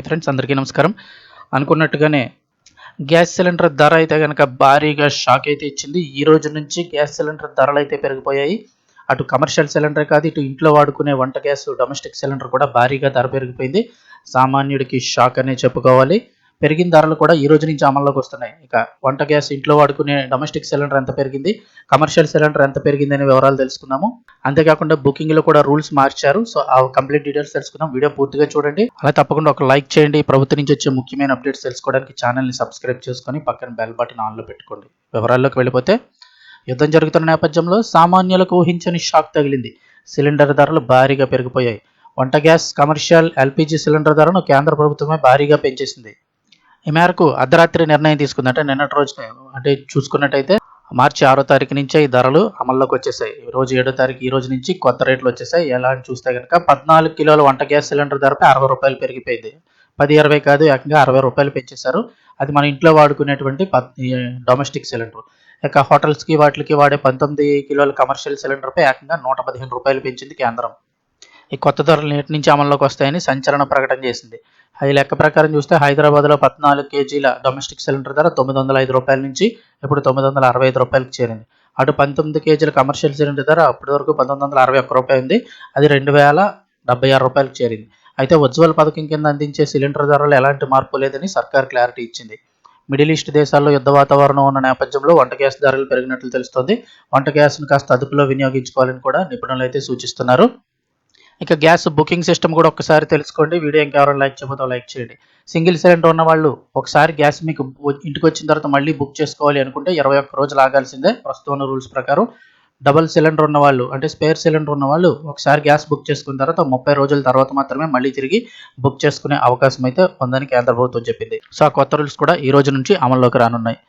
Friends అందరికీ నమస్కారం. అనుకున్నట్టుగానే గ్యాస్ సిలిండర్ ధర అయితే కనుక భారీగా షాక్ అయితే ఇచ్చింది. ఈ రోజు నుంచి గ్యాస్ సిలిండర్ ధరలు అయితే పెరిగిపోయాయి. అటు కమర్షియల్ సిలిండర్ కాదు, ఇటు ఇంట్లో వాడుకునే వంట గ్యాస్ డొమెస్టిక్ సిలిండర్ కూడా భారీగా ధర పెరిగిపోయింది. సామాన్యుడికి షాక్ అనే చెప్పుకోవాలి. పెరిగిన ధరలు కూడా ఈ రోజు నుంచి అమల్లోకి వస్తున్నాయి. ఇక వంట గ్యాస్ ఇంట్లో వాడుకునే డొమెస్టిక్ సిలిండర్ ఎంత పెరిగింది, కమర్షియల్ సిలిండర్ ఎంత పెరిగింది అనే వివరాలు తెలుసుకుందాము. అంతేకాకుండా బుకింగ్ లో కూడా రూల్స్ మార్చారు. సో ఆ కంప్లీట్ డీటెయిల్స్ తెలుసుకుందాం. వీడియో పూర్తిగా చూడండి. అలా తప్పకుండా ఒక లైక్ చేయండి. ప్రభుత్వం నుంచి వచ్చే ముఖ్యమైన అప్డేట్స్ తెలుసుకోవడానికి ఛానల్ ని సబ్స్క్రైబ్ చేసుకొని పక్కన బెల్ బటన్ ఆన్ లో పెట్టుకోండి. వివరాల్లోకి వెళ్ళిపోతే, యుద్ధం జరుగుతున్న నేపథ్యంలో సామాన్యులకు ఊహించని షాక్ తగిలింది. సిలిండర్ ధరలు భారీగా పెరిగిపోయాయి. వంట గ్యాస్, కమర్షియల్ ఎల్పిజి సిలిండర్ ధరను కేంద్ర ప్రభుత్వమే భారీగా పెంచేసింది. ఈ మేరకు అర్ధరాత్రి నిర్ణయం తీసుకుంది. అంటే నిన్నటి రోజున చూసుకున్నట్టయితే మార్చి 6వ తారీఖు నుంచే ఈ ధరలు అమల్లోకి వచ్చేసాయి. ఈ రోజు 7వ తారీఖు ఈ రోజు నుంచి కొత్త రేట్లు వచ్చేసాయి. ఎలా అని చూస్తే కనుక 14 కిలోల వంట గ్యాస్ సిలిండర్ ధరపై 60 రూపాయలు పెరిగిపోయింది. 10-20 కాదు, ఏకంగా 60 రూపాయలు పెంచేశారు. అది మన ఇంట్లో వాడుకునేటువంటి డొమెస్టిక్ సిలిండర్. ఇక హోటల్స్కి వాటికి వాడే 19 కిలోల కమర్షియల్ సిలిండర్పై ఏకంగా 115 రూపాయలు పెంచింది కేంద్రం. ఈ కొత్త ధరలు నేటి నుంచి అమల్లోకి వస్తాయని సంచలన ప్రకటన చేసింది. ఈ లెక్క ప్రకారం చూస్తే హైదరాబాద్లో 14 కేజీల డొమెస్టిక్ సిలిండర్ ధర 905 రూపాయల నుంచి ఇప్పుడు 965 రూపాయలకు చేరింది. అటు 19 కేజీల కమర్షియల్ సిలిండర్ ధర అప్పటి వరకు 1961 రూపాయలు ఉంది. అది 2076 రూపాయలకు చేరింది. అయితే ఉజ్వల్ పథకం కింద అందించే సిలిండర్ ధరలు ఎలాంటి మార్పు లేదని సర్కార్ క్లారిటీ ఇచ్చింది. మిడిల్ ఈస్ట్ దేశాల్లో యుద్ధ వాతావరణం ఉన్న నేపథ్యంలో వంట గ్యాస్ ధరలు పెరిగినట్లు తెలుస్తోంది. వంట గ్యాస్ను కాస్త అదుపులో వినియోగించుకోవాలని కూడా నిపుణులు అయితే సూచిస్తున్నారు. ఇక గ్యాస్ బుకింగ్ సిస్టమ్ కూడా ఒకసారి తెలుసుకోండి. వీడియో ఇంకెవరైనా లైక్ చేయబోతే లైక్ చేయండి. సింగిల్ సిలిండర్ ఉన్న వాళ్ళు ఒకసారి గ్యాస్ మీకు ఇంటికి వచ్చిన తర్వాత మళ్ళీ బుక్ చేసుకోవాలి అనుకుంటే 21 రోజులు ఆగాల్సిందే ప్రస్తుతం ఉన్న రూల్స్ ప్రకారం. డబుల్ సిలిండర్ ఉన్న వాళ్ళు, అంటే స్పేర్ సిలిండర్ ఉన్న వాళ్ళు ఒకసారి గ్యాస్ బుక్ చేసుకున్న తర్వాత 30 రోజుల తర్వాత మాత్రమే మళ్ళీ తిరిగి బుక్ చేసుకునే అవకాశం అయితే ఉందని కేంద్ర ప్రభుత్వం చెప్పింది. సో ఆ కొత్త రూల్స్ కూడా ఈ రోజు నుంచి అమల్లోకి రానున్నాయి.